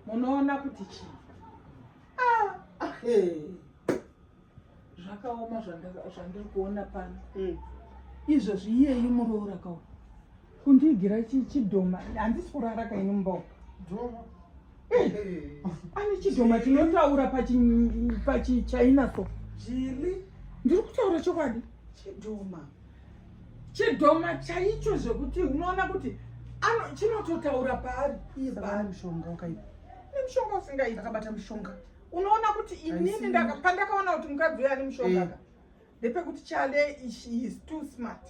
munoona kuti chii zvakaoma zvandiri kuona pano izvozvi iyeye muroora kauri kundiigira chidhoma handisi kurara kaini mumbao ane chidhoma chinotaura pachichina so Jili? ndiri kutaura chokwadi chidhoma chaicho zvekuti unoona kuti chinototaura paari Mushonga wakaipa. nemushonga usingaiti Akabata mushonga. unoona kuti inini pandakaona kuti mukadzi uyo ane mushonga ndepekuti Chale is too smart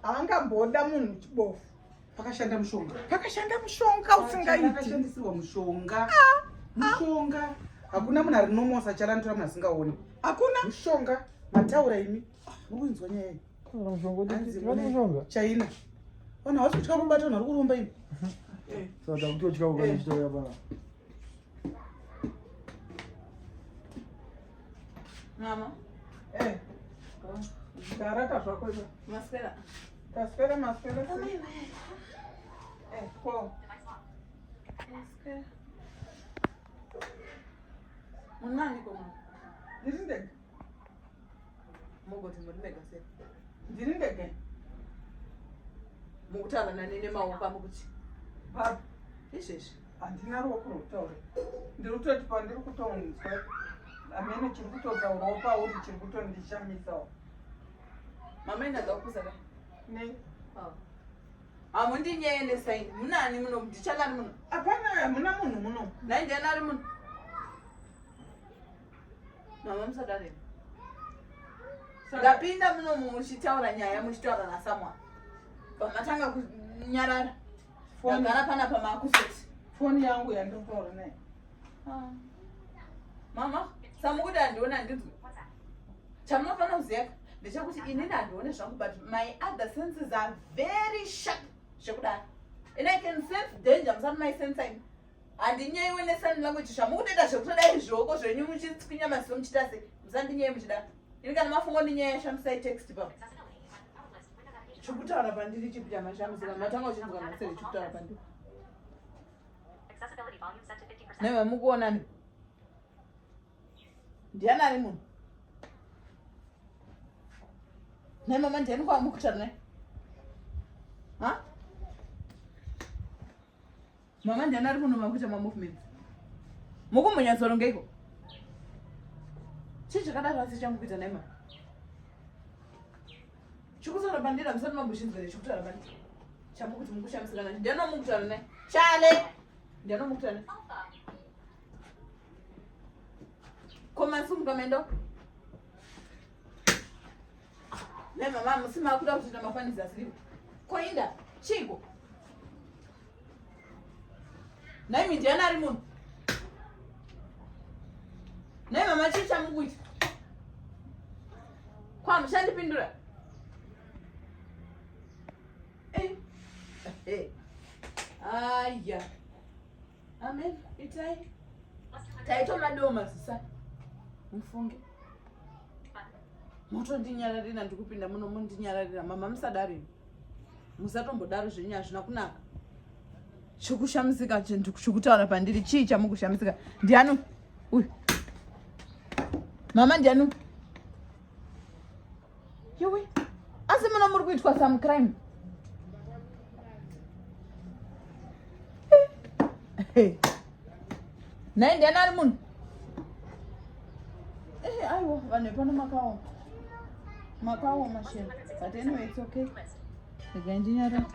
haangamboda munhu chibofu Pakashanda mushonga. pakashanda mushonga usingaiti Pakashandisirwa mushonga. Mushonga. Hakuna munhu ari nomosa chalantora munhu asingaoni. hakuna Mushonga. Mataura imi. Mukunzwa nyaya iyi. mushonga Chaina. Vanhu haasi kutya kubata vanhu vari kurumba imi. saka kutotya kukanishitoya pana Mama. garaka zvako izvo Maswera. taswera maswera ko Maswera. Munani koma. ndiri ndege Mogoti muri mega se. ndiri ndege Mukutana nani nemaoko mukuti. baba Izvezvi. handina ruoko rwekutaura ndiri kutoti pandiri kutonzwa amene chiri kutotaurawo pauri chiri kutondishamisawo Mama indaga kukusaka. ne Hamundinyeende saini. Munani muno ndichalani muno. hapana hamuna munhu muno Nai ndiani ari muno. Mama musadare. Ndapinda muno muchitaura nyaya muchitaura naSamuel. Pamatanga kunyarara. Ndagara pana pamakusoti. foni yangu yandiri kutaura naye Mama, samukuti handiona ndinzwe. Chamunofanira kuziva ndechekuti inini handione zvangu, but my other senses are very sharp. Zvekudaro. And I can sense danger musati maisensa imi. Handinyaiwe nesign language zvamukutoita zvekutodai zvioko zvenyu muchitswinya maziso muchita sei. Musandinyai muchidaro. Ini kana mafungo ndinyaya shandisai text pa. Chokutaura pandiri chipi chamashamisika matanga uchinzwa masere chokutaura pandiri. Nema mukuona ni. Ndiani ari munhu? Naye mama ndiani kwamukutaura naye? Ha? Mama ndiani ari munhu makuita mamovements? Mukumunyatsonongeiko? Chii chakadaro asi changukuita naye mama? Chokutaura pandiri musati mamboshinzwa nechokutaura pandiri. Chamukuti mukushamisika nacho. Ndiani wamukutaura naye? Chale! Ndiani wamukutaura naye? Koma sumuka mendo. Ne mama musima akuda kuchita mafanidzo asiripo. Koinda chiko. Naimi ndiani ari munhu? Ne mama chii chamukuita? Kwamushandipindura. Aya. Amen. Itai. Taito madoma zisa. Mufunge. Moto ndinyararira ndikupinda muno mundinyararira mama musadari. Musatombodaro zvenyu hazvina kunaka. Chikushamisika chikutaura pandiri chii chamukushamisika? Ndiani? Uyu. Mama ndiani? Yewe. Asi muno muri kuitwa some crime. Naye ndiani ari munhu? Aiwa, vanhu pano makaoma. Makaoma shame. But anyway, it's okay. Regai ndinyarara.